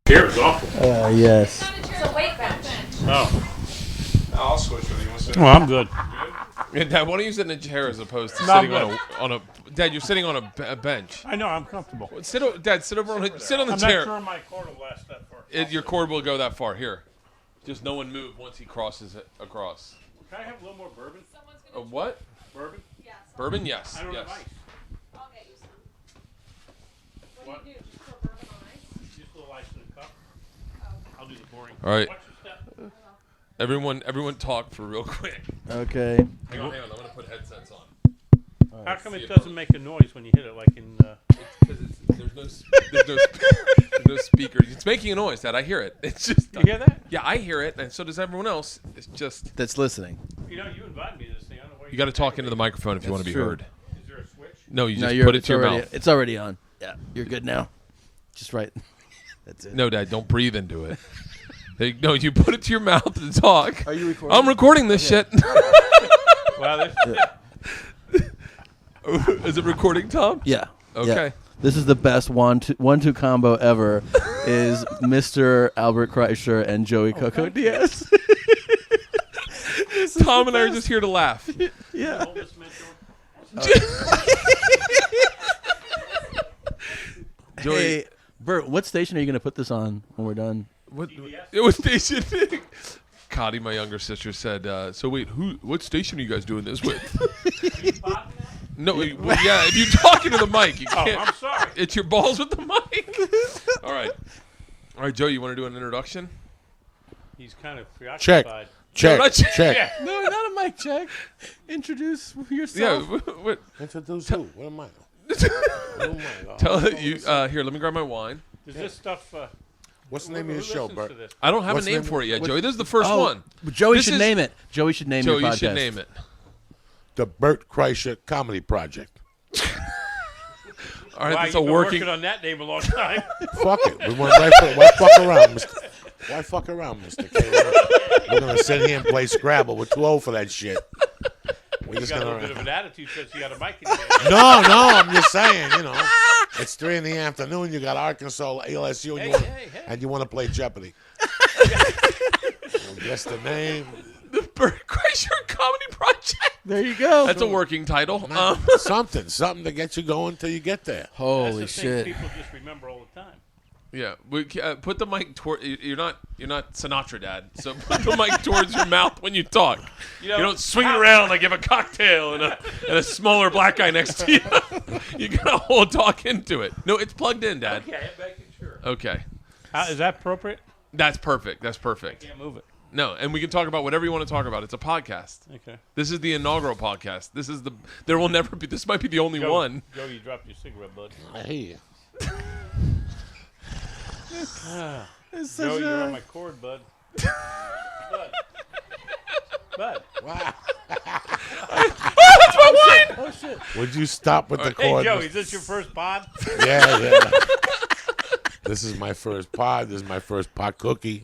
Here is awful. Yes. It's a weight bench. Oh. I'll switch with you. You want to sit? Well, I'm good. Yeah, Dad, why don't you sit in a chair as opposed to sitting on a? Dad, you're sitting on a bench. I know, I'm comfortable. Dad, sit over on the chair. I'm not sure my cord will last that far. Your cord will go that far. Here, just no one move once he crosses it across. Can I have a little more bourbon? What? Bourbon? Yes. Bourbon? Yes. I don't Yes. have ice. I'll get you some. What do you do? Just pour bourbon on ice? Just a little ice in the cup. I'll do the pouring. All right. Watch your step. Everyone, talk for real quick. Okay. Hang on. I'm gonna put headsets on. How come it doesn't make a noise when you hit it like in... Because there's no speaker. It's making a noise, Dad. I hear it. It's just. You hear that? Yeah, I hear it, and so does everyone else. It's just. That's listening. You know, you invited me to this thing. I don't know why You got to talk into the microphone if you want to be true. heard. Is there a switch? No, you just No, put it to your already, mouth. It's already on. Yeah, you're good now. Just right. That's it. No, Dad, don't breathe into it. No, you put it to your mouth and talk. Are you recording? I'm recording this shit. Well, Is it recording, Tom? Yeah. Okay. Yeah. This is the best one-two combo ever. Is Mr. Albert Kreischer and Joey Coco Diaz. Tom and I are just here to laugh. Yeah. hold this mentor. Joey, Hey, Bert, what station are you going to put this on when we're done? what station? Cotty, my younger sister, said, so wait, what station are you guys doing this with? No, well, yeah, if you're talking to the mic, you can't. I'm sorry. It's your balls with the mic. All right, Joe, you want to do an introduction? He's kind of Check. preoccupied. Check. No, not check. Check. Yeah. No, not a mic check. Introduce Yeah, yourself. what? Introduce who? What am I? Tell you. Here, let me grab my wine. Is this stuff... What's the name of your show, listens Bert? to this? I don't have What's a name the- for it yet, what- Joey. This is the first one. Joey This should is- name it. Joey should name Joey, your podcast. you should name it. The Bert Kreischer Comedy Project. All right, Wow, that's you've a been working. working on that name a long time. Fuck it. We want why fuck around, Mister? Why fuck around, Mister K? We're gonna sit here and play Scrabble. We're too old for that shit. We're You just got a little bit gonna. of an attitude since you got a mic in your hand. No, I'm just saying. It's 3 in the afternoon. You got Arkansas, LSU, and you want to play Jeopardy. Guess the name. The Bert Kreischer Comedy Project. There you go. That's a working title. Something to get you going till you get there. Holy That's the shit. thing people just remember all the time. Yeah, put the mic toward. You're not Sinatra, Dad. So put the mic towards your mouth when you talk. You don't swing it around like you have a cocktail and a smaller black guy next to you. You gotta hold talk into it. No, it's plugged in, Dad. Okay, I'm making sure. Okay, Is that appropriate? that's perfect. That's perfect. Can't move it. No, and we can talk about whatever you want to talk about. It's a podcast. Okay. This is the inaugural podcast. This is the. There will never be. This might be the only one. Joe, you dropped your cigarette, bud. I hear you. Joe, you're on my cord, bud. Bud. Wow. That's my wine. Oh, shit. Would you stop with the Hey, cord? Joe, is this your first pod? Yeah. This is my first pod. This is my first pot cookie.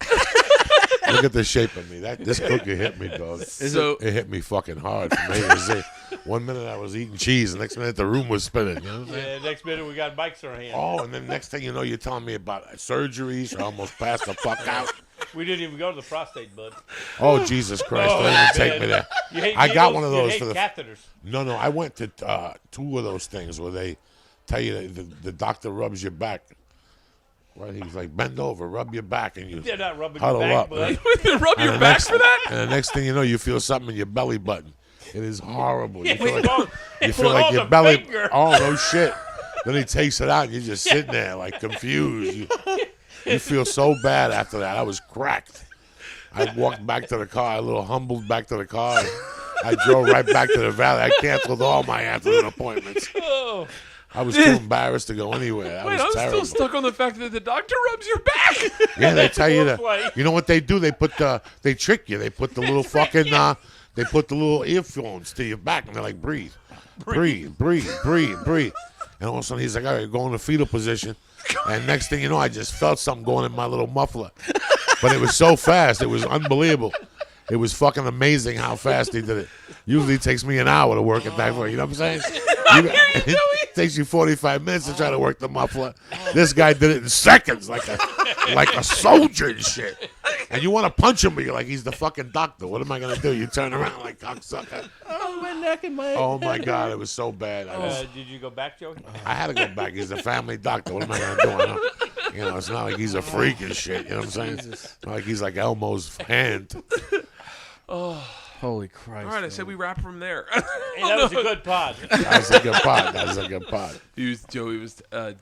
Look at the shape of me. This cookie hit me, dog. So It hit me fucking hard from A to Z. 1 minute I was eating cheese, the next minute the room was spinning. You know what I'm saying? Yeah, next minute we got mics in our hand. Oh, and then next thing you know, you're telling me about surgeries. I almost passed the fuck out. We didn't even go to the prostate, bud. Oh, Jesus Christ. Oh, Don't even take man. me there. You hate, I you got hate one of you those hate for the. catheters. No, I went to 2 of those things where they tell you that the doctor rubs your back. Right? He's like, bend over, rub your back, and you They're not rubbing huddle your back, up. bud. they rub your back for that. And the next thing you know, you feel something in your belly button. It is horrible. You Yeah, feel it's all- like, you it's feel all like your the belly. finger. Oh no shit! Then he takes it out, and you're just sitting there like confused. You feel so bad after that. I was cracked. I walked back to the car, a little humbled back to the car. I drove right back to the valley. I canceled all my afternoon appointments. Oh. I was too embarrassed to go anywhere. That Wait, was I'm terrible. still stuck on the fact that the doctor rubs your back. Yeah, they tell you Both ways. that. You know what they do? They trick you. They put the little fucking, they put the little earphones to your back, and they're like, breathe. And all of a sudden, he's like, all right, go in the fetal position. And next thing you know, I just felt something going in my little muffler. But it was so fast. It was unbelievable. It was fucking amazing how fast he did it. Usually it takes me an hour to work it that way. You know what I'm saying? I hear you, Joey. Takes you 45 minutes to try to work the muffler. This guy did it in seconds, like a soldier and shit. And you want to punch him, but you're like, he's the fucking doctor. What am I gonna do? You turn around like cocksucker. Oh, my neck and my. Oh my God, it was so bad. Did you go back, Joey? I had to go back. He's a family doctor. What am I gonna do? I know. You know, it's not like he's a freak and shit. You know what I'm saying? It's not like he's like Elmo's hand. Holy Christ! All right, I said we wrap from there. Hey, that was a good pod. That was a good pod. That was a good pod.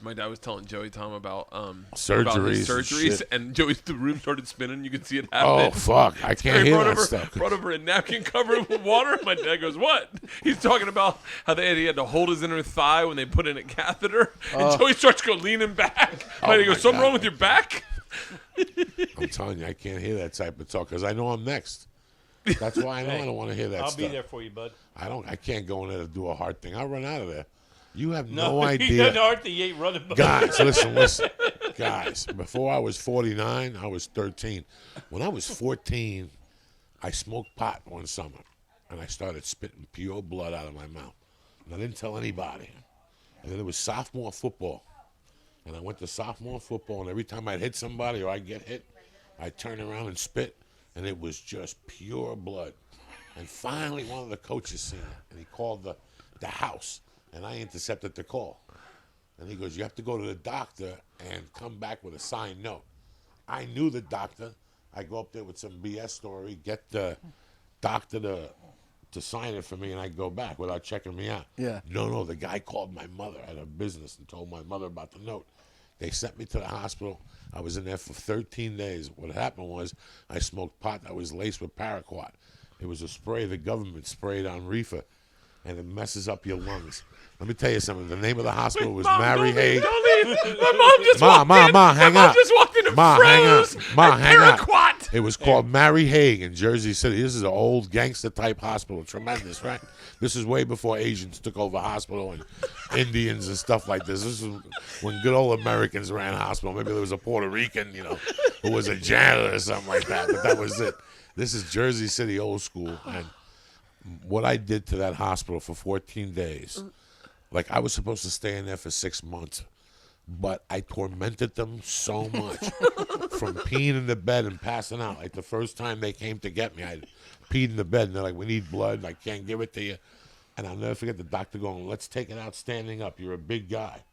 My dad was telling Joey Tom about Surgeries and the room started spinning. You could see it Oh happen. fuck! I can't hear that stuff. Brought over a napkin covered with water. My dad goes, "What?" He's talking about how he had to hold his inner thigh when they put in a catheter. And Joey starts leaning back. My dad goes, "Something wrong with your back?" I'm telling you, I can't hear that type of talk because I know I'm next. That's why I know I don't want to hear that I'll stuff. be there for you, bud. I can't go in there to do a hard thing. I'll run out of there. You have no You idea. know you ain't running. Guys, listen. Guys, before I was 49, I was 13. When I was 14, I smoked pot one summer, and I started spitting pure blood out of my mouth. And I didn't tell anybody. And then it was sophomore football. And I went to sophomore football, and every time I'd hit somebody or I'd get hit, I'd turn around and spit, and it was just pure blood. And finally, one of the coaches seen it, and he called the house, and I intercepted the call. And he goes, "You have to go to the doctor and come back with a signed note." I knew the doctor. I go up there with some BS story, get the doctor to sign it for me, and I go back without checking me out. Yeah. No, the guy called my mother at her business and told my mother about the note. They sent me to the hospital. I was in there for 13 days. What happened was I smoked pot that was laced with paraquat. It was a spray the government sprayed on reefer, and it messes up your lungs. Let me tell you something. The name of the hospital was Mary Haig. Don't leave. My mom just walked in. Hang My mom up. just walked in and Ma, hang froze. up. Ma, hang up. Paraquat. It was called Mary Haig in Jersey City. This is an old gangster-type hospital. Tremendous, right? This is way before Asians took over hospital and Indians and stuff like this. This is when good old Americans ran hospital. Maybe there was a Puerto Rican, who was a janitor or something like that. But that was it. This is Jersey City old school. And what I did to that hospital for 14 days, like I was supposed to stay in there for 6 months. But I tormented them so much from peeing in the bed and passing out. Like the first time they came to get me, I peed in the bed, and they're like, "We need blood. I can't give it to you." And I'll never forget the doctor going, "Let's take it out standing up. You're a big guy."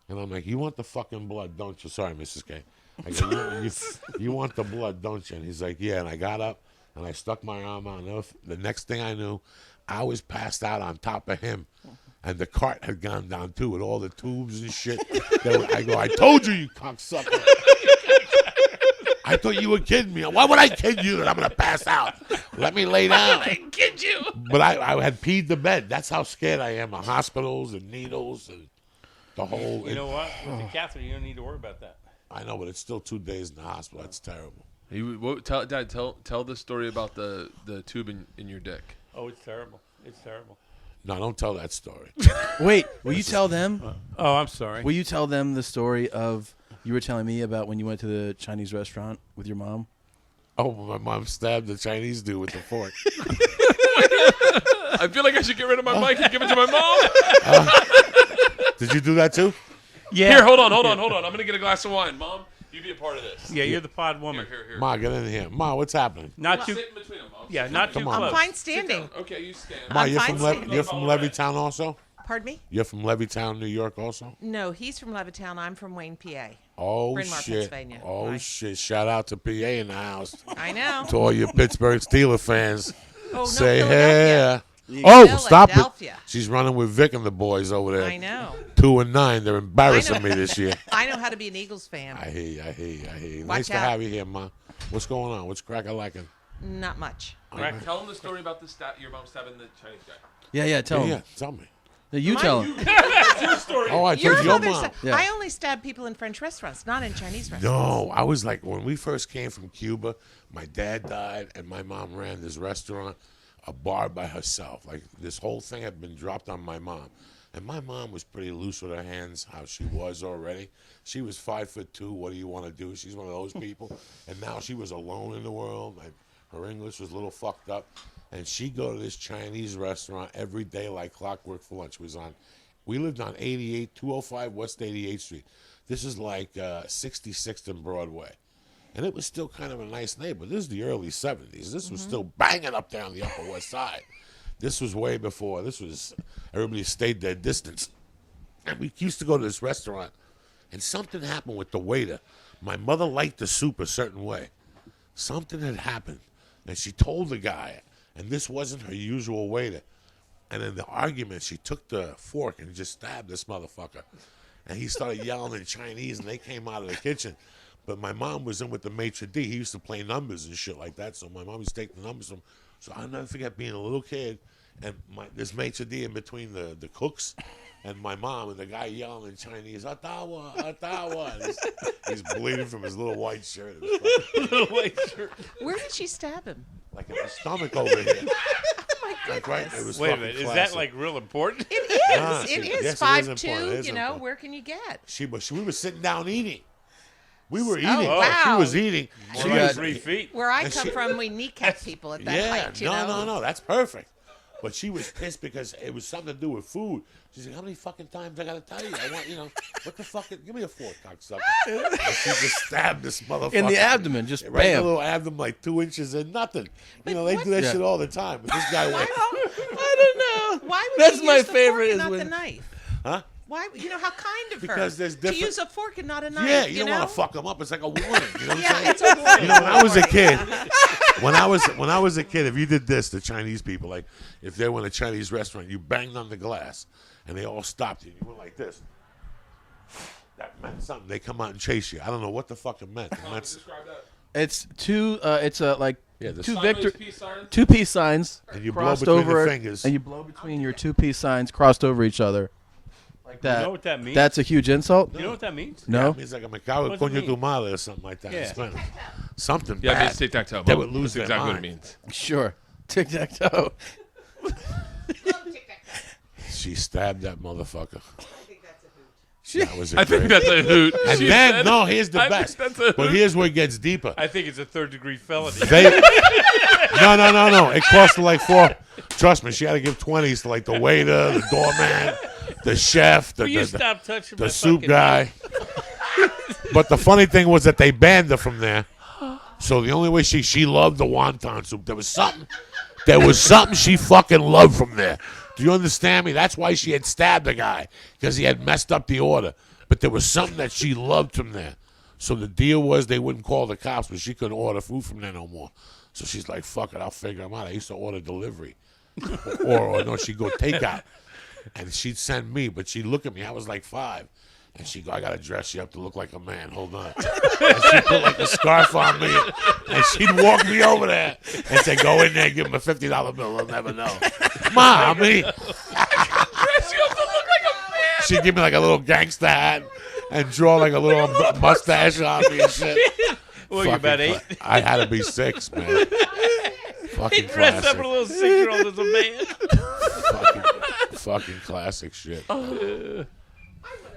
And I'm like, "You want the fucking blood, don't you?" Sorry, Mrs. K. I go, you want the blood, don't you? And he's like, "Yeah." And I got up, and I stuck my arm out. And the next thing I knew, I was passed out on top of him. And the cart had gone down, too, with all the tubes and shit. I go, "I told you cocksucker. I thought you were kidding me. Why would I kid you that I'm going to pass out? Let me lay down." I kid you. But I had peed the bed. That's how scared I am of hospitals and needles and the whole... You know what? With the catheter, you don't need to worry about that. I know, but it's still 2 days in the hospital. That's terrible. Dad, tell the story about the tube in your dick. Oh, it's terrible. It's terrible. No, don't tell that story. Wait, will you tell them? Oh, I'm sorry. Will you tell them the story of you were telling me about when you went to the Chinese restaurant with your mom? Oh, my mom stabbed the Chinese dude with the fork. I feel like I should get rid of my mic and give it to my mom. Did you do that too? Yeah. Here, hold on. I'm going to get a glass of wine. Mom, you be a part of this. Yeah, you're the pod woman. Here. Ma, get in here. Ma, what's happening? Not too. Sit in between them, Mom. Yeah, not too Come on. close. I'm fine standing. Okay, you stand. Ma, I'm you're fine from standing. you're from Levittown also? Pardon me? You're from Levittown, New York also? No, he's from Levittown. I'm from Wayne, PA. Oh, Bryn Mawr, shit. Pennsylvania. Oh, Why? shit. Shout out to PA in the house. I know. To all your Pittsburgh Steelers fans. Oh, no, Say Philadelphia. hey. Oh, stop it. Philadelphia. She's running with Vic and the boys over there. I know. 2-9. They're embarrassing I know. me this year. I know how to be an Eagles fan. I hear you. Watch Nice to out. have you here, Ma. What's going on? What's crack I liking? Not much. Right. Tell them the story about your mom stabbing the Chinese guy. Yeah, tell them. Yeah, tell me. No, you Mine- tell them. Your story. Oh, I Your told your mother mom. said, Yeah. I only stab people in French restaurants, not in Chinese restaurants. No, I was like, when we first came from Cuba, my dad died, and my mom ran this restaurant, a bar by herself. Like, this whole thing had been dropped on my mom. And my mom was pretty loose with her hands, how she was already. She was 5'2". What do you want to do? She's one of those people. And now she was alone in the world. And her English was a little fucked up. And she'd go to this Chinese restaurant every day like clockwork for lunch. It was on We lived on 205 West 88th Street. This is like 66th and Broadway. And it was still kind of a nice neighborhood. This is the early 70s. This was still banging up there on the Upper West Side. This was way before. Everybody stayed their distance. And we used to go to this restaurant, and something happened with the waiter. My mother liked the soup a certain way. Something had happened, and she told the guy, and this wasn't her usual waiter. And in the argument, she took the fork and just stabbed this motherfucker. And he started yelling in Chinese, and they came out of the kitchen. But my mom was in with the maitre d'. He used to play numbers and shit like that. So my mom used to take the numbers from. So I'll never forget being a little kid, and this maitre d' in between the cooks and my mom, and the guy yelling in Chinese, Ottawa, Ottawa. And he's bleeding from his little white shirt. Little white shirt. Where did she stab him? Like in the stomach over here. My Like, right? It was Wait a fucking minute. Is classic. that like real important? It is. Nah, It yes, is. it is 5'2", important. It is you know, important. where can you get? We were sitting down eating. We were eating. Oh, wow. She was eating. More She like was, 3 feet. Where I And come she- from, we kneecap people at that yeah, height, you know? no, that's perfect. But she was pissed because it was something to do with food. She's like, how many fucking times I gotta tell you? I want, what the fuck? Give me a fork, cocksucker. And she just stabbed this motherfucker. In the abdomen, just Right in the bam. little abdomen, like 2 inches and nothing. They what- do that Yeah. shit all the time. But this guy went, I don't know. Why would That's you my use the favorite fork is and not when- the knife? huh? Why? You know how kind of Because her there's to different- use a fork and not a knife. Yeah, you don't know? want to fuck him up. It's like a warning. You know what I'm Yeah, saying? it's a warning. You know, when I was a kid, when I was a kid, if you did this, the Chinese people, like if they were in a Chinese restaurant, you banged on the glass, and they all stopped you. You went like this. That meant something. They come out and chase you. I don't know what the fuck it meant. It meant Describe that. It's two. It's like Yeah, the two sideways Victor, peace sign? 2 peace signs, And you blow crossed between over, the fingers. and you blow between your 2 peace signs crossed over each other, like that. You know what that means? That's a huge insult. You know what that means? No. It means like a Mancave What does it coño mean? tu madre or something like that. in Yeah. Spanish. Something Yeah, it bad. means tic-tac-toe. They Bob. would lose That's their exactly mind. what it means. Sure. Tic tac toe. She stabbed that motherfucker. I think that's a hoot. That was a I think great- that's a hoot. And She then, said- no, here's the I think best. that's a But hoot. here's where it gets deeper. I think it's a 3rd-degree felony. They, no. It cost her like 4. Trust me, she had to give 20s to like the waiter, the doorman, the chef, Will you the stop touching the my soup fucking guy. But the funny thing was that they banned her from there. So the only way she loved the wonton soup. There was something she fucking loved from there. Do you understand me? That's why she had stabbed the guy, because he had messed up the order. But there was something that she loved from there. So the deal was they wouldn't call the cops, but she couldn't order food from there no more. So she's like, fuck it, I'll figure them out. I used to order delivery. or no, she'd go takeout. And she'd send me, but she'd look at me. I was like 5. And she'd go, I got to dress you up to look like a man. Hold on. And she'd put like a scarf on me. And she'd walk me over there and say, go in there, give him a $50 bill. They'll never know. Mommy. Dress you up to look like a man. She'd give me like a little gangster hat and draw like a little mustache on me and shit. Well, you're about 8. I had to be 6, man. He Fucking dressed up classic. a little 6-year-old as a man. Fucking classic shit. I want to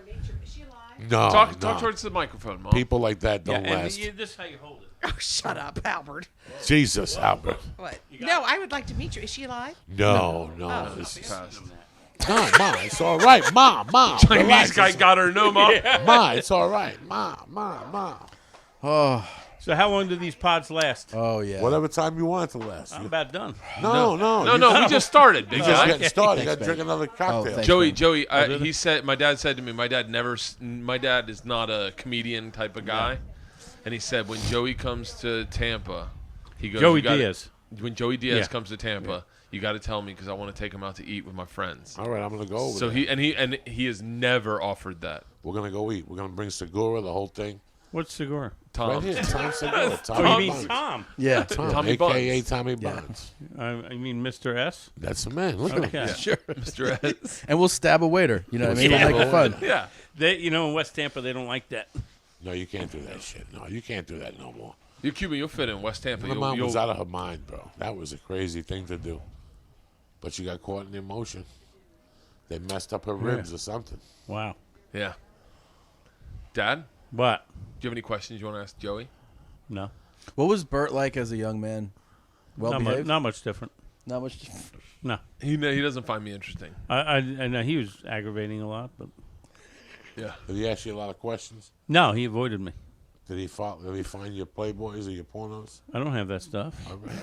meet her. Is she alive? No, Talk no. towards the microphone, Mom. People like that don't and last. this is how you hold it. Oh, shut up, Albert. Jesus, Albert. What? No, I would like to meet you. Is she alive? No. Oh. Passed. No, Ma, it's all right. Ma. Chinese relax. guy got her. No, Mom. Ma, it's all right. Ma. Oh. So how long do these pods last? Oh yeah. Whatever time you want it to last. I'm about done. No. No, we just started, big You just guy. getting started. You got Thanks, to drink man. another cocktail. thanks. Joey, did he said, my dad said to me, my dad is not a comedian type of guy. And he said, when Joey comes to Tampa, he goes, Joey "You gotta- Diaz. When Joey Diaz Yeah. comes to Tampa, you got to tell me because I want to take him out to eat with my friends. All right, I'm gonna go over So there. he has never offered that. We're gonna go eat. We're gonna bring Segura, the whole thing. What's Segura? Tom. Right here, Tom Segura. Oh, you mean Bonds. Tom? Yeah. Tommy AKA Buns. Tommy Yeah. Bonds. I mean Mr. S? That's the man. Look at him. Okay. Sure. Mr. S. And we'll stab a waiter. You know what I mean? Yeah. We'll make it fun. Yeah. In West Tampa, they don't like that. No, you can't do that shit. No, you can't do that no more. You Cuban, you'll fit in West Tampa. My mom was You'll, out of her mind, bro. That was a crazy thing to do. But she got caught in the emotion. They messed up her ribs or something. Wow. yeah. Dad, What? do you have any questions you want to ask Joey? No. What was Bert like as a young man? Well Not much, behaved. not much different. Not much. No. He doesn't find me interesting. I know he was aggravating a lot, but Yeah. Did he ask you a lot of questions? no, he avoided me. Did he find your Playboys or your pornos? I don't have that stuff. All right.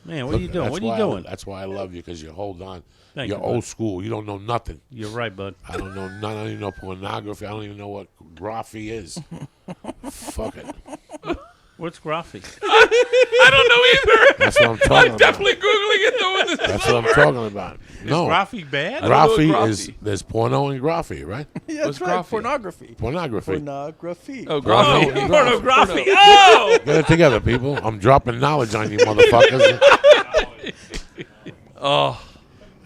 Man, what are you doing? That's What are you why doing? That's why I love you, because you hold on. Thank You're you, old bud. school. You don't know nothing. You're right, bud. I don't know none. I don't even know pornography. I don't even know what graphy is. Fuck it. What's graphy? I don't know either. That's what I'm talking about. Definitely Googling it, though. That's what I'm talking about. No. Graphy bad? don't know what Graphy graphy. is, there's porno and graphy, right? Yeah, What's that's right. graphy? Pornography. Pornography. Pornography. Oh, Oh, graphy. pornography. Oh! Get it together, people. I'm dropping knowledge on you motherfuckers. Oh.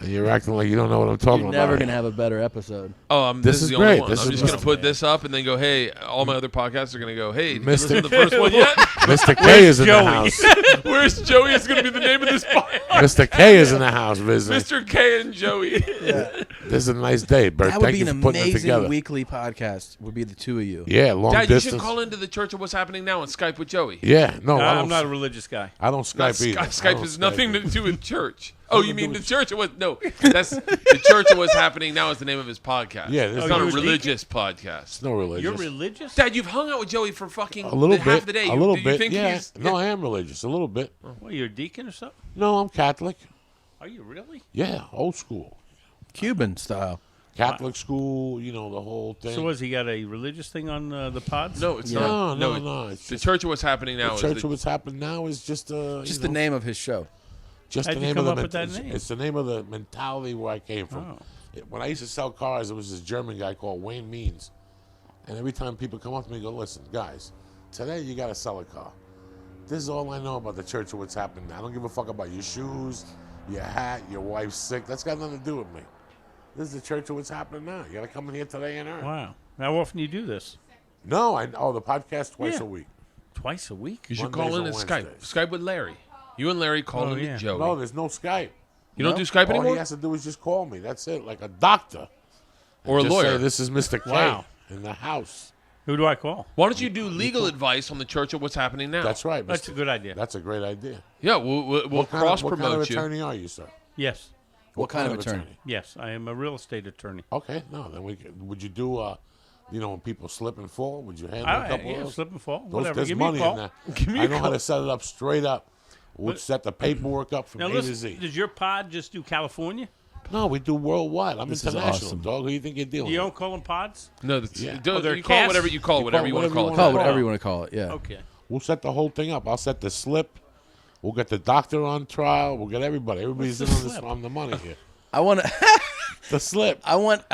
And you're acting like you don't know what I'm talking You're about. never gonna have a better episode. Oh, This this is is the only great. one. This I'm is just going to put this up and then go, hey, all my other podcasts are going to go, hey, did you Mr. listen to the first one yet? Mr. K is in the Joey? house. Where's Joey is going to be the name of this podcast. Mr. K is in the house visiting. Mr. K and Joey. Yeah. This is a nice day, Bert. That would Thank be you an for putting it amazing together. weekly podcast. Would be the two of you. Yeah, long Dad, you distance. should call into the Church of What's Happening Now and Skype with Joey. Yeah, no, I I'm don't. not a religious guy. I don't Skype either. Skype I has don't nothing Skype to do with church. Oh, you mean the Church of What? No, that's the Church of What's Happening Now is the name of his podcast. Yeah, this it's is not a you're a religious podcast. It's no religious. You're religious? Dad, you've hung out with Joey for fucking A little half bit. the day. A little Do bit. You think Yeah. he's, No, I am religious. A little bit. What, you're a deacon or something? No, I'm Catholic. Are you really? Yeah, old school. Cuban style. Catholic school, you know, the whole thing. So has he got a religious thing on the pods? No, it's Yeah. not. No. It's The just, Church of What's Happening Now the is church the, of what's happened now is just Just the name of his show. Just How'd the you name come of up the with that it's, name? it's the name of the mentality where I came from. Oh. When I used to sell cars, there was this German guy called Wayne Means. And every time people come up to me and go, listen, guys, today you got to sell a car. This is all I know about the church of what's happening now. I don't give a fuck about your shoes, your hat, your wife's sick. That's got nothing to do with me. This is the church of what's happening now. You got to come in here today and earn. Wow. How often do you do this? No, the podcast twice Yeah. a week. Twice a week? you should Mondays call in and and Skype. Wednesdays. Skype with Larry. You and Larry call Oh, in yeah. with Joey. No, there's no Skype. You don't do Skype All anymore? he has to do is just call me. That's it, like a doctor. Or a Just lawyer? say, this is Mr. K Wow. in the house. Who do I call? Why don't you do legal advice on the Church of What's Happening Now? That's right. That's a Mr. good idea. That's a great idea. Yeah, we'll What kind of cross-promote you. attorney are you, sir? Yes. What kind of attorney? Yes, I am a real estate attorney. Okay, no, then would you do, when people slip and fall, would you handle a couple of those? Slip and fall. Those- Whatever. There's Give me a money call. in that. Give me I a know how call. to set it up straight up. We'll But- set the paperwork up from Now A to listen, Z. does your pod just do California? No, we do worldwide. I'm This is international, awesome. dog. Who do you think you're dealing You with? don't call them pods? No, that's, Yeah. don't- Oh, they're you call it cast? whatever you call it, whatever you want to call it. Call it Oh. whatever you want to call it. Yeah. Okay. We'll set the whole thing up. I'll set the slip. We'll get the doctor on trial. We'll get everybody. Everybody's in What's on the this slip? on the money here. I want to. The slip. I want,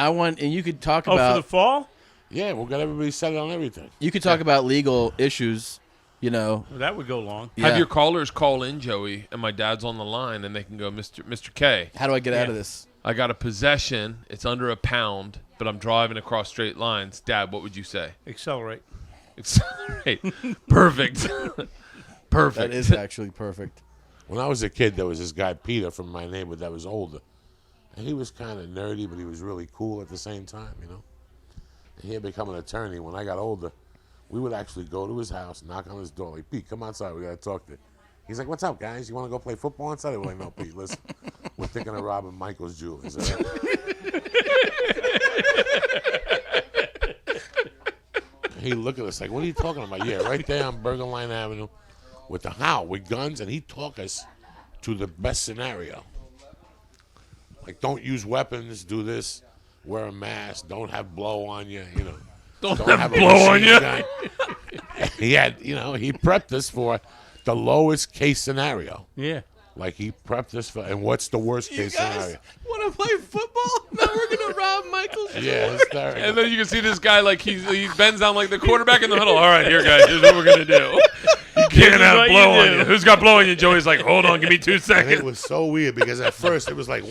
and you could talk Oh, for the about. fall? Yeah, we'll get everybody set on everything. You could talk about legal issues. You know. Well, that would go long. Yeah. Have your callers call in, Joey, and my dad's on the line, and they can go, Mr. K, How do I get out Yeah. of this? I got a possession. It's under £1, but I'm driving across straight lines. Dad, what would you say? Accelerate. Accelerate. Perfect. Perfect. That is actually perfect. When I was a kid, there was this guy, Peter, from my neighborhood that was older. And he was kind of nerdy, but he was really cool at the same time, you know? And he had become an attorney. When I got older, we would actually go to his house, knock on his door, like, Pete, come outside, we got to talk to you. He's like, what's up, guys? You want to go play football inside? We're like, no, Pete, listen. We're thinking of robbing Michael's jewelers. All right? He looked at us like, what are you talking about? Yeah, right there on Burger Line Avenue with with guns, and he took us to the best scenario. Like, don't use weapons, do this, wear a mask, don't have blow on you, you know. Don't Don't have a blow on machine you. gun. He had, he prepped us for the lowest case scenario. Yeah. Like, he prepped us for, and what's the worst case scenario? want to play football? Now we're gonna rob Michael's. Yeah, hysterical. And then you can see this guy, like, he bends down like the quarterback in the huddle. All right, here, guys, here's what we're going to do. You can't have what blow you on do. you. Who's got blow on you? Joey's like, hold on, give me 2 And it seconds. was so weird because at first it was like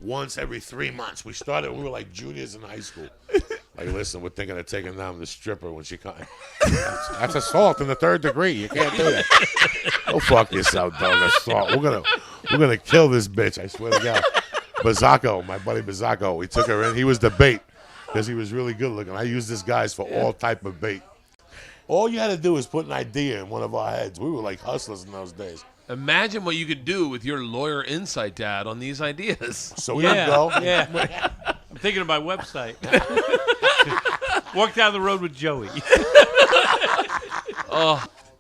once every 3 months. We were like juniors in high school. Like, listen, we're thinking of taking down the stripper when she comes. That's assault in the 3rd degree. You can't do that. Go fuck yourself, dog. Assault. We're gonna kill this bitch. I swear to God. Bazzacco, my buddy Bazzacco, we took her in. He was the bait because he was really good looking. I used this guys for all type of bait. All you had to do was put an idea in one of our heads. We were like hustlers in those days. Imagine what you could do with your lawyer insight, Dad, on these ideas. So we didn't go. Yeah. I'm thinking of my website. Walk down the road with Joey.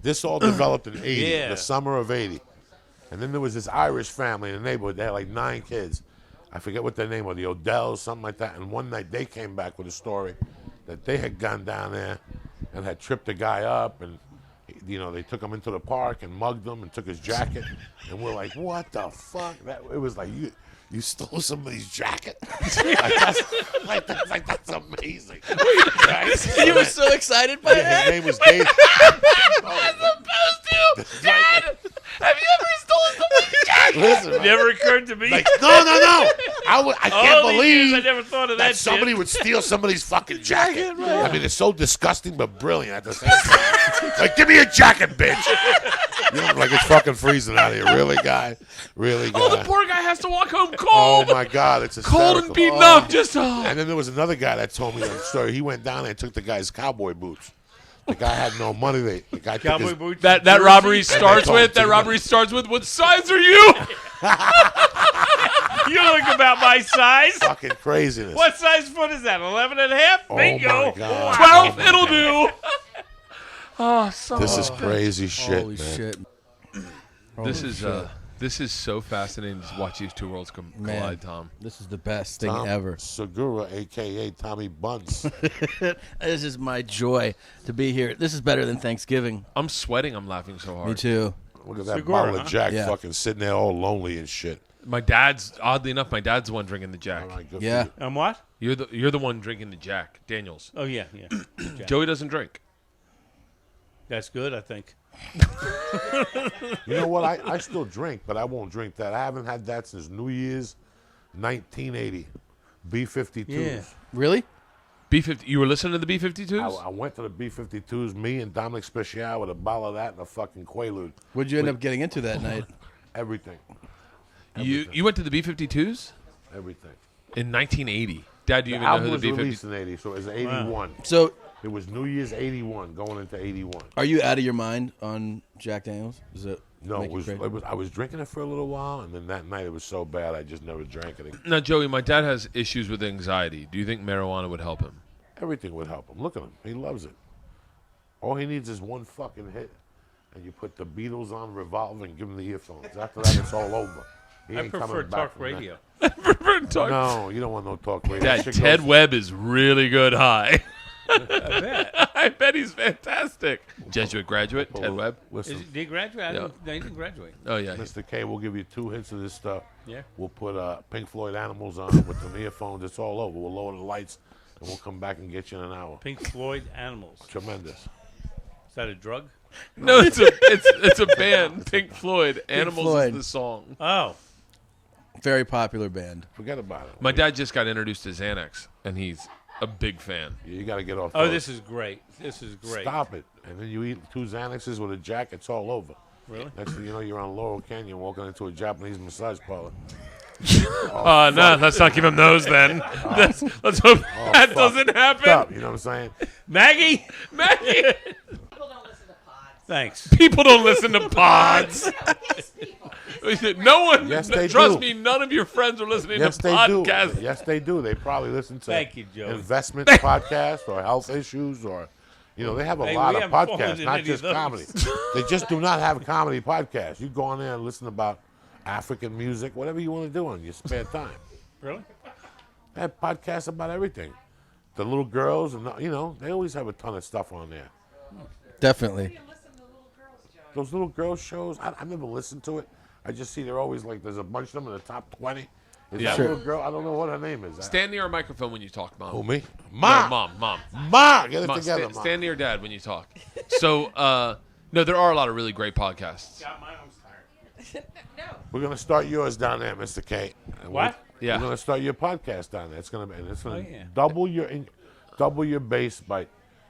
This all developed in 80, Yeah. the summer of 80. And then there was this Irish family in the neighborhood. They had like 9 kids. I forget what their name was, the Odells, something like that. And one night they came back with a story that they had gone down there and had tripped a guy up. And, they took him into the park and mugged him and took his jacket. And we're like, what the fuck? It was like, you stole somebody's jacket? That's amazing. Right? You were so excited by that. His name was Dave. As opposed to, Dad, have you ever stolen somebody's jacket? Listen, man. Never occurred to me. Like, no. I can't All these years, believe I never thought of that somebody shit. would steal somebody's fucking jacket. I mean, it's so disgusting but brilliant at the same time. Like, give me a jacket, bitch. Like it's fucking freezing out here. Really, guy? Really, guy? Oh, the poor guy has to walk home cold. Oh, my God. It's hysterical. Cold and beaten up. Just And then there was another guy that told me that story. He went down there and took the guy's cowboy boots. The guy had no money. The guy took Cowboy his, boots. that jersey? robbery starts told him with. to That do robbery starts with. What size are you? You look about my size. fucking craziness. What size foot is that? 11 and a half? Oh, Bingo. my God. 12. It'll do. Oh, so This is crazy shit, Holy man. shit. This is so fascinating to watch these two worlds collide, Tom. This is the best thing Tom ever. Segura, a.k.a. Tommy Bunce. This is my joy to be here. This is better than Thanksgiving. I'm sweating. I'm laughing so hard. Me too. Look at that Segura, bottle of huh? Jack Yeah. fucking sitting there all lonely and shit. Oddly enough, my dad's the one drinking the Jack. All right, good for Yeah. you. And what? You're the one drinking the Jack, Daniels. Oh, yeah. Joey doesn't drink. That's good, I think. You know what? I still drink, but I won't drink that. I haven't had that since New Year's 1980. B-52s. Yeah. Really? B50. You were listening to the B52s? I went to the B-52s, me and Dominic Special with a bottle of that and a fucking Quaalude. What'd you end up getting into that night? Everything. You went to the B52s Everything. in 1980. Dad, do you The even know album who was the released B52s? in 80, so it was 81. So, It was New Year's 81, going into 81. are you out of your mind on Jack Daniels? Is it? No, make you crazy? I was drinking it for a little while, and then that night it was so bad I just never drank it again. Now, Joey, my dad has issues with anxiety. Do you think marijuana would help him? Everything would help him. Look at him. He loves it. All he needs is one fucking hit, and you put the Beatles on Revolver and give him the earphones. After that, it's all over. He I ain't prefer coming back talk from that. radio. No, you don't want no talk radio. Dad, That shit Ted goes- Webb is really good high. I bet. I bet he's fantastic. Jesuit graduate, Ted Webb. Listen, Did he graduate? I didn't graduate. Oh, yeah. Mr. K, we'll give you 2 hits of this stuff. Yeah. We'll put Pink Floyd Animals on with some earphones. It's all over. We'll lower the lights, and we'll come back and get you in an hour. Pink Floyd Animals. Tremendous. Is that a drug? No, it's a band. Pink Floyd. Animals Floyd. is the song. Oh. Very popular band. Forget about it. My dad just got introduced to Xanax, and he's a big fan. You got to get off. Oh, those. this is great. This is great. Stop it. And then you eat 2 Xanaxes with a Jack, it's all over. Really? Next thing you know, you're on Laurel Canyon walking into a Japanese massage parlor. No, let's not give him those then. Let's hope that doesn't happen. Stop, you know what I'm saying? Maggie? Maggie, People don't listen to pods. Thanks. people don't listen to pods. These people. No one, Yes, they trust do. me, none of your friends are listening Yes, to they do. podcasts. Yes, they do. They probably listen to Thank you, Joey. investment podcasts or health issues or, they have a Hey, lot we of haven't fallen podcasts, in not any just of those. comedy. They just do not have comedy podcasts. You go on there and listen about African music, whatever you want to do on your spare time. Really? They have podcasts about everything. The little girls, and they always have a ton of stuff on there. Definitely. You listen to little girls, Joey. Those little girls shows, I've never listened to it. I just see they're always like, there's a bunch of them in the top 20. Is Yeah. that Sure. little girl? I don't know what her name is. Stand near a microphone when you talk, Mom. Who, me? No, Ma! Mom. Ma! Get it Mom, together, Ma. stand near Dad when you talk. So, no, there are a lot of really great podcasts. Got my arms tired. No. We're going to start yours down there, Mr. K. And What? Yeah. We're going to start your podcast down there. It's going to Oh, yeah. double your base by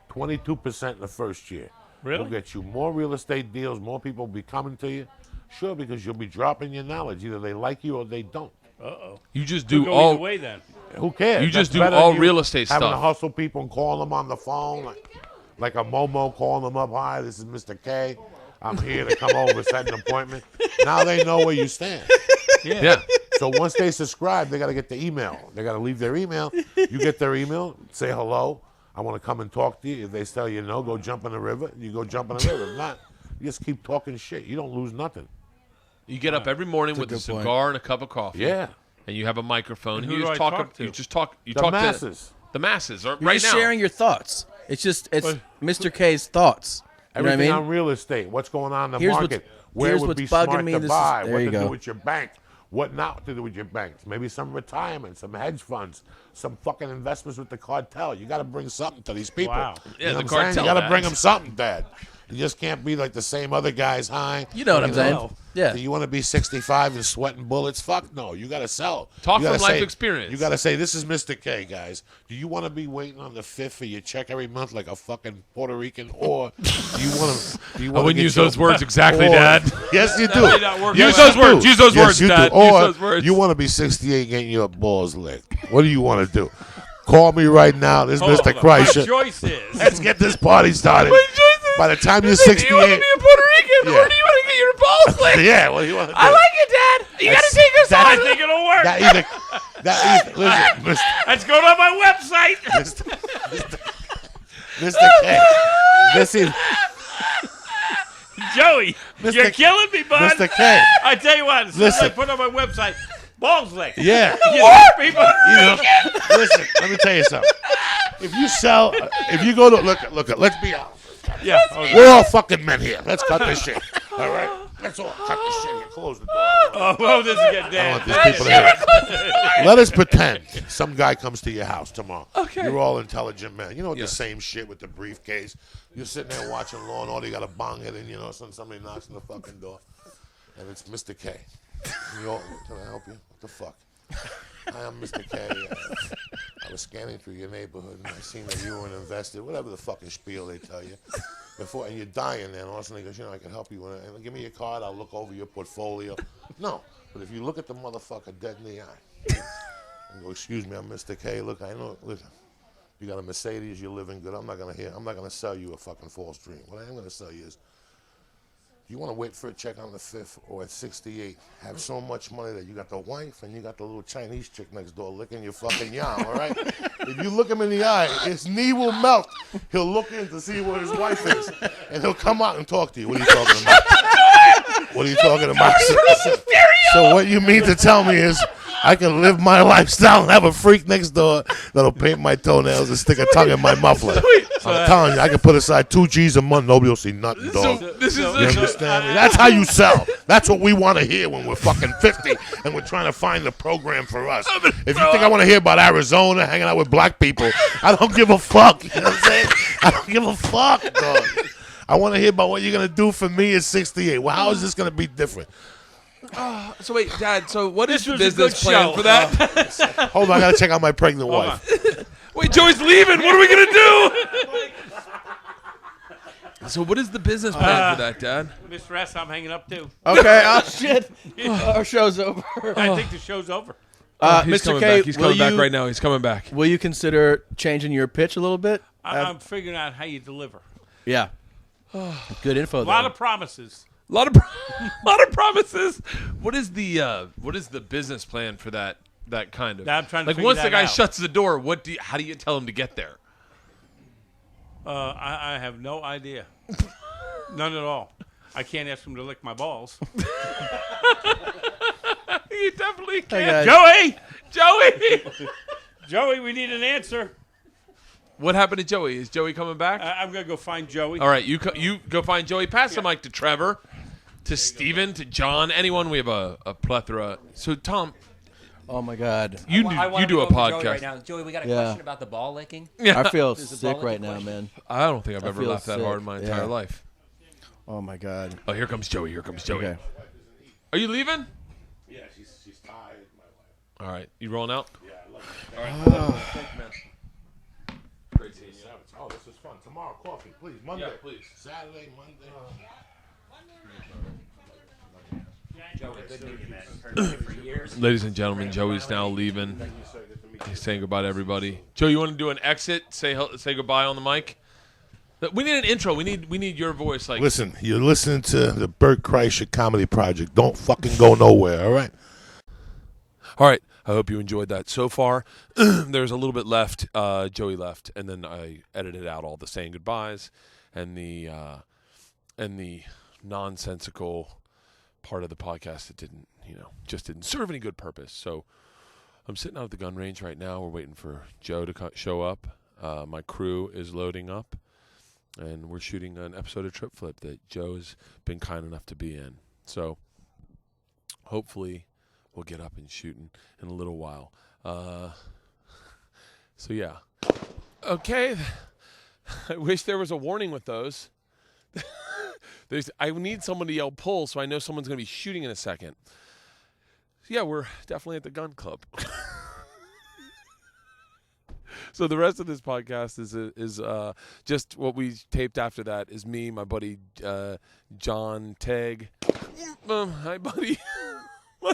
22% in the first year. Really? We'll get you more real estate deals. More people will be coming to you. Sure, because you'll be dropping your knowledge. Either they like you or they don't. Uh-oh. You just Do do go all. either way then. Who cares? You just That's do better all than you real estate having stuff. to hustle people and call them on the phone. Like, like a Momo calling them up. Hi, this is Mr. K. I'm here to come over, set an appointment. Now they know where you stand. Yeah. So once they subscribe, they got to get the email. They got to leave their email. You get their email, say hello. I want to come and talk to you. If they tell you no, go jump in the river. You go jump in the river. If not, you just keep talking shit. You don't lose nothing. You get up every morning with a good point. cigar and a cup of coffee. Yeah. And you have a microphone. And You who do just I talk. talk to? You just talk. You The talk masses. to the masses. Or You're right just now. sharing your thoughts. It's Mr. K's thoughts. You know what I Everything mean? on real estate. What's going on in the Here's what's- market? Where here's would what's be bugging smart me, to this is- buy? there What you to go. do with your bank? What not to do with your banks? Maybe some retirement, some hedge funds, some fucking investments with the cartel. You got to bring something to these people. Wow. You Yeah, know the what I'm saying? cartel, You got to Dad. bring them something, Dad. You just can't be like the same other guys high. You know what I'm saying? know. Yeah. Do you want to be 65 and sweating bullets? Fuck no. You got to sell. Talk You gotta from life say- experience. You got to say, this is Mr. K, guys. Do you want to be waiting on the 5th for your check every month like a fucking Puerto Rican? Or do you want to? I wouldn't use those words exactly, Dad. Yes, you do. may not work Yes, well. Use those you words. do. Use those Yes, words, you do. Dad. Or Use those words. you want to be 68 getting your balls licked. What do you want to do? Call me right now. This is Hold Mr. on. My Kreischer. choice is. Let's get this party started. By the time you're Do you want to 68. be a Puerto Rican Yeah. or do you want to get your balls licked? Yeah, what do you want to do? I like it, Dad. You got to take this I on. think it'll work. Listen, Let's go to my website. Mr. K. This is Joey, Mr. you're killing me, bud. Mr. K. I tell you what, as soon as I Listen. put on my website, balls lick. Yeah. You know, people. You know, listen, let me tell you something. If you sell, if you go to look, let's be honest. Yeah. Okay. We're all fucking men here. Let's cut this shit. All right? Let's all cut this shit here. Close the door. Oh, this is getting I dead. want these people to hear. Let us pretend some guy comes to your house tomorrow. Okay. You're all intelligent men. You know Yes. the same shit with the briefcase. You're sitting there watching Law and Order. You got a bong it, and you know somebody knocks on the fucking door, and it's Mr. K. And you all, can I help you? What the fuck? Hi, I'm Mr. K. I was scanning through your neighborhood, and I seen that you were an investor. Whatever the fucking spiel they tell you. Before, and you're dying there, and all of a sudden he goes, you know, I can help you. And give me your card. I'll look over your portfolio. No, but if you look at the motherfucker dead in the eye, and go, excuse me, I'm Mr. K. Look, I know. Listen, you got a Mercedes. You're living good. I'm not gonna sell you a fucking false dream. What I am gonna sell you is, you want to wait for a check on the 5th or at 68, have so much money that you got the wife and you got the little Chinese chick next door licking your fucking yam, all right? If you look him in the eye, his knee will melt. He'll look in to see where his wife is, and he'll come out and talk to you. What are you talking about? What are you talking about? So what you mean to tell me is I can live my lifestyle and have a freak next door that'll paint my toenails and stick a tongue in my muffler. I'm telling you, I can put aside 2 G's a month. Nobody will see nothing, dog. This is You understand me? That's how you sell. That's what we want to hear when we're fucking 50 and we're trying to find the program for us. If you think I want to hear about Arizona hanging out with black people, I don't give a fuck. You know what I'm saying? I don't give a fuck, dog. I want to hear about what you're going to do for me at 68. Well, how is this going to be different? So wait, Dad. So what is This the was a business good plan show. for that? Hold on, I got to check out my pregnant wife. Wait, Joey's leaving. What are we gonna do? So what is the business plan for that, Dad? Mr. S, I'm hanging up too. Okay. Oh shit. Our show's over. I think the show's over. He's Mr. coming K, back. He's coming will back you- right now. He's coming back. Will you consider changing your pitch a little bit? I'm figuring out how you deliver. Yeah. Good info. A lot of promises. A lot of promises. What is the business plan for that kind of? Now I'm trying to like figure once the that guy out. shuts the door, how do you tell him to get there? I have no idea. None at all. I can't ask him to lick my balls. You definitely guys. can. Joey! Joey. Joey, we need an answer. What happened to Joey? Is Joey coming back? I'm going to go find Joey. All right, you go find Joey. Pass the mic to Trevor, to Steven, to John, anyone. We have a plethora. So Tom, Oh my God. you wanna do go a over Joey podcast. right now. Joey, we got a Yeah. question about the ball licking. Yeah. I feel There's a sick ball right licking now, question. man. I don't think I've ever feel laughed that sick. hard in my entire Yeah. life. Oh my God. Oh, here comes Joey. Here comes Joey. Okay. Are you leaving? Yeah, she's tired, my wife. All right, you rolling out? Yeah, I love you. All right. Thank you, man. Great seeing you. Oh, this is fun. Tomorrow, coffee, please. Monday. Yeah, please. Saturday, Monday. Joey, good meeting you, man. Heard about it for years. Ladies and gentlemen, Joey's now leaving. He's saying goodbye to everybody. Joe, you want to do an exit? Say goodbye on the mic. We need an intro. We need your voice. Like, Listen, you're listening to the Bert Kreischer Comedy Project. Don't fucking go nowhere, all right? all right. I hope you enjoyed that so far. There's a little bit left. Joey left, and then I edited out all the saying goodbyes and the nonsensical part of the podcast that just didn't serve any good purpose. So I'm sitting out at the gun range right now. We're waiting for Joe to show up. My crew is loading up, and we're shooting an episode of Trip Flip that Joe has been kind enough to be in. So hopefully we'll get up and shooting in a little while. So yeah. Okay. I wish there was a warning with those. I need someone to yell pull so I know someone's going to be shooting in a second. Yeah, we're definitely at the gun club. So the rest of this podcast is just what we taped after that is me, my buddy John Tagg, my buddy, my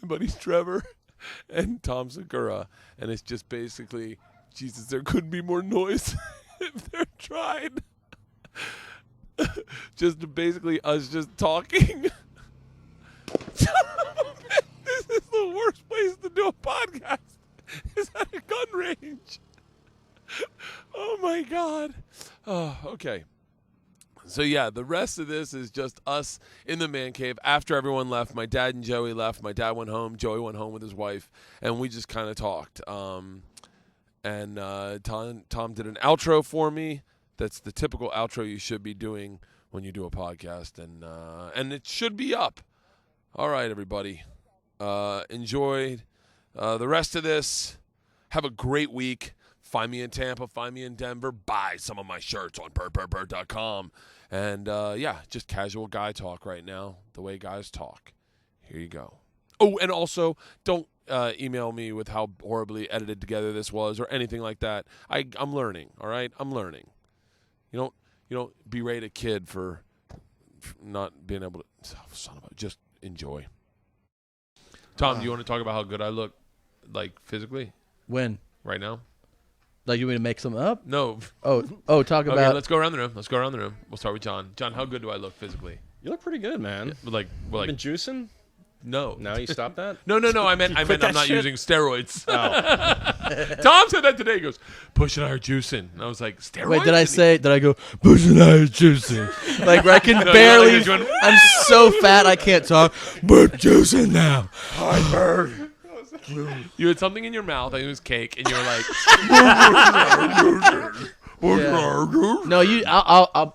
buddy Trevor, and Tom Segura. And it's just basically, Jesus, there couldn't be more noise if they're trying. Just basically us just talking. This is the worst place to do a podcast. Is at a gun range. Oh my God. Oh, okay. So yeah, the rest of this is just us in the man cave. After everyone left, my dad and Joey left. My dad went home. Joey went home with his wife, and we just kind of talked. And Tom did an outro for me. That's the typical outro you should be doing when you do a podcast, and it should be up. All right, everybody. Enjoy the rest of this. Have a great week. Find me in Tampa. Find me in Denver. Buy some of my shirts on Bert.com. And, just casual guy talk right now, the way guys talk. Here you go. Oh, and also, don't email me with how horribly edited together this was or anything like that. I'm learning, all right? I'm learning. You don't berate a kid for not being able to. Oh, son of a, just enjoy. Tom, do you want to talk about how good I look, like physically, When? right now? Like, you want me to make something up? No. Talk Okay, about. let's go around the room. We'll start with John. John, how good do I look physically? You look pretty good, man. Like Been juicing? no. Now you stop that? No. I meant I'm that not shit? using steroids. Oh. Tom said that today. He goes, Push and I are juicing. And I was like, steroids? Wait, did I go, Bush and I are juicing? Like, where I can barely. like you're doing- I'm so fat I can't talk. We're juicing now. Hi, Bert. You had something in your mouth. I think it was cake. And you were like, Yeah. No,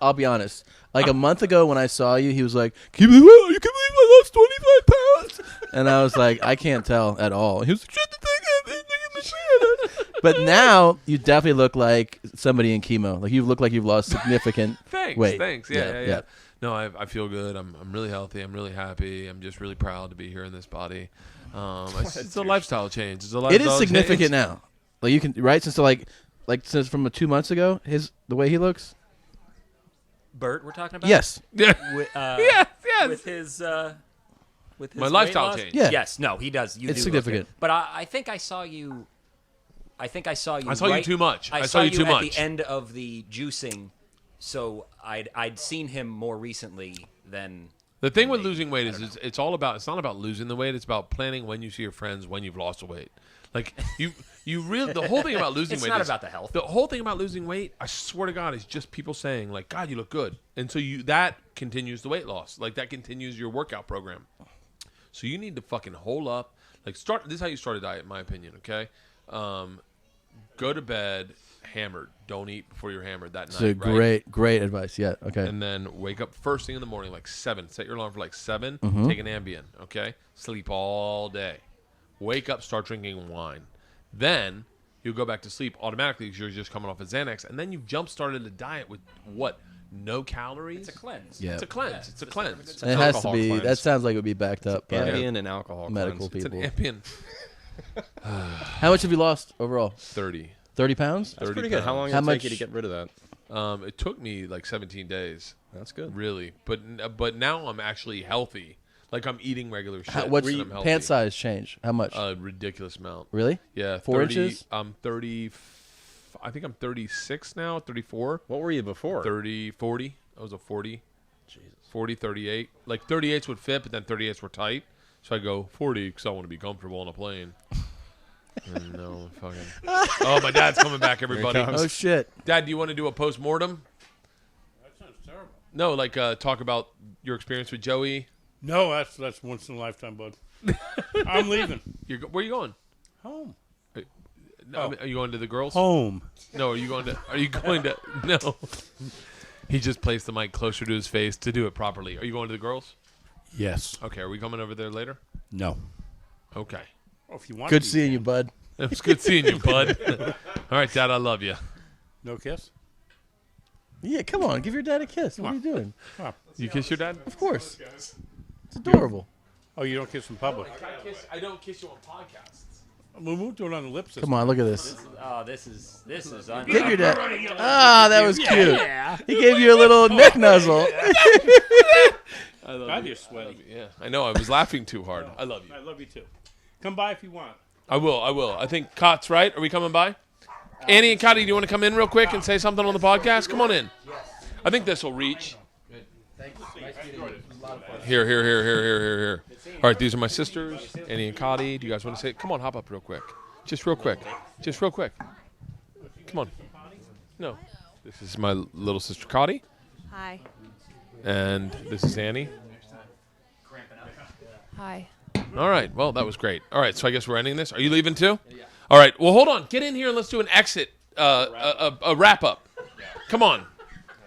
I'll be honest. Like a month ago when I saw you, he was like, "You can believe I lost 25 pounds?" And I was like, I can't tell at all. He was like, "Shut the thing up." But now you definitely look like somebody in chemo. Like you look like you've lost significant weight. Thanks. Yeah. No, I feel good. I'm really healthy. I'm really happy. I'm just really proud to be here in this body. It's a lifestyle change. It is significant now. Like you can since from 2 months ago, the way he looks. Bert, we're talking about? Yes. Yeah. Yes. With his My weight lifestyle loss? Yeah. change. Yes. No, he does. You It's do significant. Look it. But I think I saw you. I saw you you too much. I saw you too at much. the end of the juicing, so I'd seen him more recently than. The thing with losing weight is it's not about losing the weight. It's about planning when you see your friends when you've lost the weight. Like you really the whole thing about losing It's weight not is about the health. The whole thing about losing weight, I swear to God, is just people saying like, God, you look good, and so that continues the weight loss. Like that continues your workout program. So you need to fucking hold up. Like this is how you start a diet, in my opinion. Okay, go to bed hammered. Don't eat before you're hammered that night. So great advice. Yeah. Okay. And then wake up first thing in the morning, like 7. Set your alarm for like 7. Mm-hmm. Take an Ambien, okay? Sleep all day. Wake up, start drinking wine. Then you'll go back to sleep automatically because you're just coming off of Xanax. And then you've jump-started a diet with what? No calories? It's a cleanse. Yeah. It's a cleanse. It's a cleanse. And it has to alcohol be. cleanse. That sounds like it would be backed up by Ambien and alcohol medical cleanse. It's an people. Ambien. How much have you lost overall? 30. 30 pounds? That's 30 pretty good. How long How did it take much- you to get rid of that? It took me like 17 days, That's good. really. But now I'm actually healthy. Like I'm eating regular shit. What's and I'm healthy. pant size change? How much? A ridiculous amount. Really? Yeah, 4 30, inches? I'm 30. I think I'm 36 now, 34. What were you before? 30, 40. I was a 40. Jesus. 40, 38. Like 38s would fit, but then 38s were tight. So I go 40 because I want to be comfortable on a plane. And no, fucking. Oh, my dad's coming back, everybody. comes. Oh shit! Dad, do you want to do a post-mortem? That sounds terrible. No, like talk about your experience with Joey. No, that's once in a lifetime, bud. I'm leaving. Where are you going? Home. No, I mean, are you going to the girls? Home. No, are you going to? No. He just placed the mic closer to his face to do it properly. Are you going to the girls? Yes. Okay, are we coming over there later? No. Okay. Oh, if you want. Good to, seeing you, bud. It was good seeing you, bud. All right, Dad, I love you. No kiss. Yeah, come on, give your dad a kiss. What are you doing? You kiss your dad? Of course. It's adorable. Oh, you don't kiss in public. I don't kiss you on podcasts. We won't do it on the lips. Come on, look at this. Oh, this is Give your dad. Ah, that was cute. He gave you a little neck nuzzle. I love God, you. you're sweaty. Yeah, I know. I was laughing too hard. I love you. I love you too. Come by if you want. I will. I think Cott's right. Are we coming by? Annie and Cotty, do you want to come in real quick and say something on the podcast? Come on in. I think this will reach. Here. All right, these are my sisters, Annie and Cotty. Do you guys want to say? Come on, hop up real quick. Just real quick. Come on. No. This is my little sister, Cotty. Hi. And this is Annie. Hi. All right. Well, that was great. All right. So I guess we're ending this. Are you leaving too? Yeah. All right. Well, hold on. Get in here and let's do an exit, a wrap up. Come on.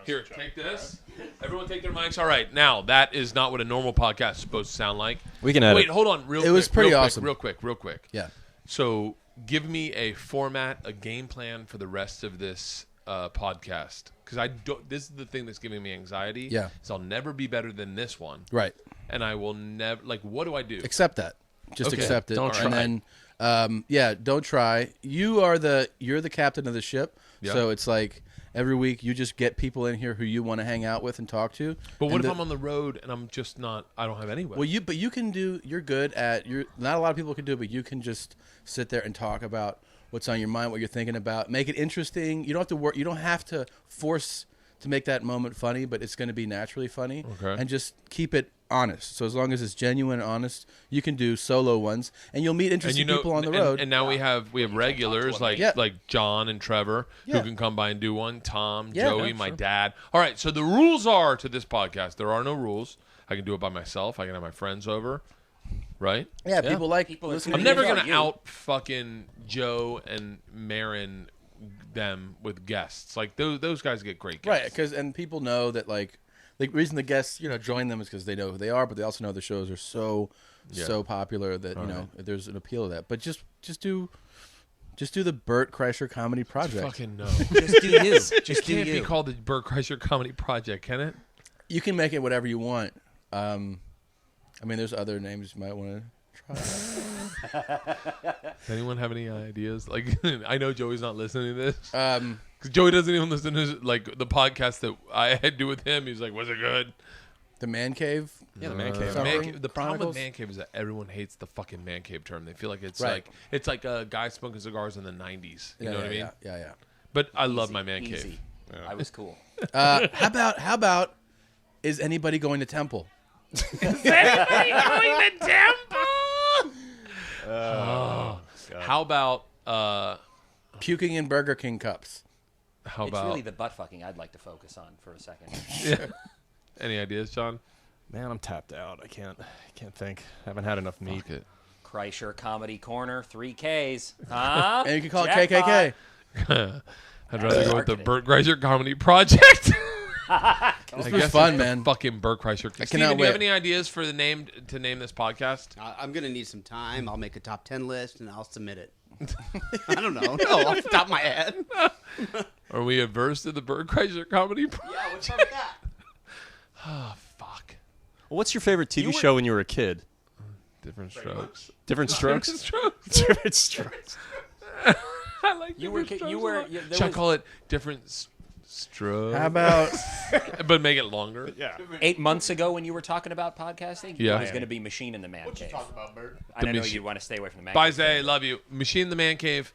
Here, take this. Everyone take their mics. All right. Now, that is not what a normal podcast is supposed to sound like. We can edit. Wait, hold on. It was pretty awesome. Real quick. Yeah. So give me a format, a game plan for the rest of this podcast. Because this is the thing that's giving me anxiety. Yeah. Is I'll never be better than this one. Right. And I will never, like, what do I do? Accept that. Just Okay. accept it. Don't try. And then, don't try. You're the captain of the ship. Yeah. So it's like every week you just get people in here who you want to hang out with and talk to. But what And if I'm on the road and I'm just not, I don't have anyone? Well, you can do. You're good at. Not a lot of people can do it, but you can just sit there and talk about what's on your mind, what you're thinking about. Make it interesting. You don't have to work. You don't have to force to make that moment funny, but it's going to be naturally funny. Okay. And just keep it honest. So as long as it's genuine and honest, you can do solo ones, and you'll meet interesting people on the road. And now we have regulars like John and Trevor Yeah. who can come by and do one. Tom, Yeah, Joey, yeah, my sure. dad. All right. So the rules are to this podcast. There are no rules. I can do it by myself. I can have my friends over. Right? yeah, people like People are listening. I'm tuning to never in. you. gonna you. out fucking Joe and Marin them with guests. Like those guys get great guests. Right, because people know that like the reason the guests join them is because they know who they are, but they also know the shows are so popular that there's an appeal to that. But just do the Bert Kreischer Comedy Project. Fucking no. Just do you. Just It do can't be you. called the Bert Kreischer Comedy Project, can it? You can make it whatever you want. I mean, there's other names you might want to try. Does anyone have any ideas? Like, I know Joey's not listening to this. Um, Because Joey doesn't even listen to the podcast that I had to do with him. He's like, was it good? the Mancave. Yeah, the Mancave. Suffering The problem with Chronicles? Mancave is that everyone hates the fucking Mancave term. They feel like it's Right. like a guy smoking cigars in the 90s. You know what I mean? Yeah. But I love my man cave. Easy. I was cool. How about is anybody going to Temple? How about Puking in Burger King cups. how It's about really the butt fucking I'd like to focus on for a second. any ideas, John? Man, I'm tapped out. I can't think. Haven't had enough meat. Fuck it. Kreischer Comedy Corner, 3 Ks. Huh? And you can call it Jackpot. KKK. I'd rather go with the Marketing. Bert Kreischer Comedy Project. This was fun, man. Fucking Bert Kreischer. Steven, cannot do you have wait. any ideas for the name to name this podcast? I'm gonna need some time. I'll make a top 10 list and I'll submit it. I don't know. No, off the top of my head. Are we averse to the Bert Kreischer Comedy Project? Yeah, what's up with that? Oh, fuck. Well, what's your favorite TV show when you were a kid? Different strokes. Different Strokes. Different strokes. Different Strokes. I like You were, different you strokes were, a lot. you, there Should I was call it different strokes? How about But make it longer. Yeah. 8 months ago when you were talking about podcasting. Yeah. It was going to be Machine in the Man Cave. Talk about Bert. I know Machine- you want to stay away from the Man Bye, Cave. Zay. Love you. Machine in the Man Cave.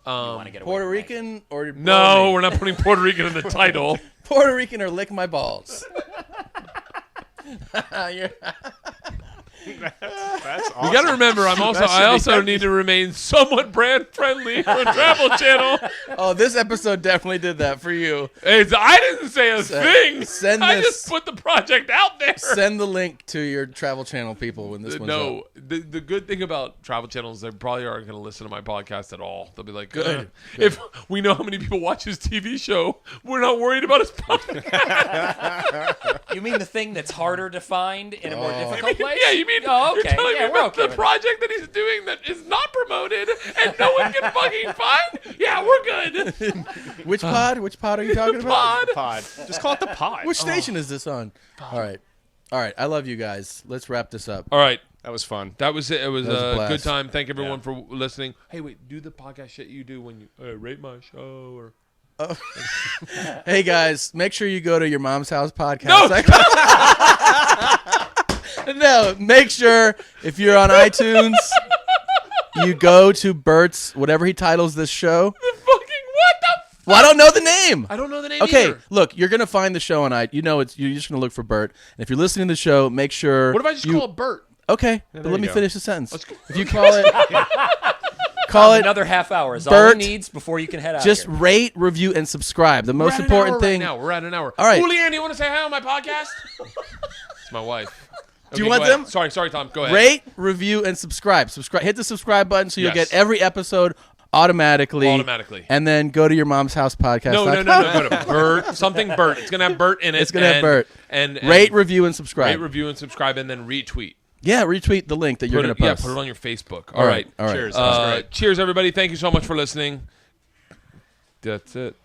want to get away Puerto from Rican or No, we're not putting Puerto Rican in the title. Puerto Rican or lick my balls. That's awesome. You got to remember, I also need to remain somewhat brand friendly for Travel Channel. Oh, this episode definitely did that for you. I didn't say a thing. I this- just put the project out there. Send the link to your Travel Channel people when this one's No, up. the good thing about Travel Channel is they probably aren't going to listen to my podcast at all. They'll be like, Good. If we know how many people watch his TV show, we're not worried about his podcast. You mean the thing that's harder to find in a more difficult place? Yeah, you mean Oh, you're okay. telling Yeah, me we're about okay the with project that he's doing that is not promoted and no one can fucking find? Yeah, we're good. Which pod? Which pod are you talking about? Pod. Pod. Just call it the pod. Which station is this on? All right. I love you guys. Let's wrap this up. All right. That was fun. That was it. It was, That was a a blast. good time. Thank everyone Yeah. for listening. Hey, wait, do the podcast shit you do when you rate my show or. Hey guys, make sure you go to your mom's house podcast. No! No, make sure if you're on iTunes, you go to Bert's, whatever he titles this show. Fucking what the? Well, I don't know the name. I don't know the name Okay, either. look, you're gonna find the show on iTunes. You're just gonna look for Bert. And if you're listening to the show, make sure. What if I just call it Bert? Okay, but there let me you go. finish the sentence. Let's go. If you call it, call it. Another half hour is all Bert, he needs before you can head out. Just here. rate, review, and subscribe. The most important thing. Right now. We're at an hour. All right. Julianne, you want to say hi on my podcast? It's my wife. Do you Okay, want go ahead. them? Sorry, Tom. Go ahead. Rate, review, and subscribe. Hit the subscribe button so you'll Yes. get every episode automatically. And then go to your mom's house podcast. No. Go to Bert. Something Bert. It's gonna have Bert in it. It's gonna have Bert. And Rate, review, and subscribe. rate, review, and subscribe, and then retweet. Yeah, retweet the link that you're Put gonna it, yeah, post. put it on your Facebook. All right. Cheers. That was great. Cheers, everybody. Thank you so much for listening. That's it.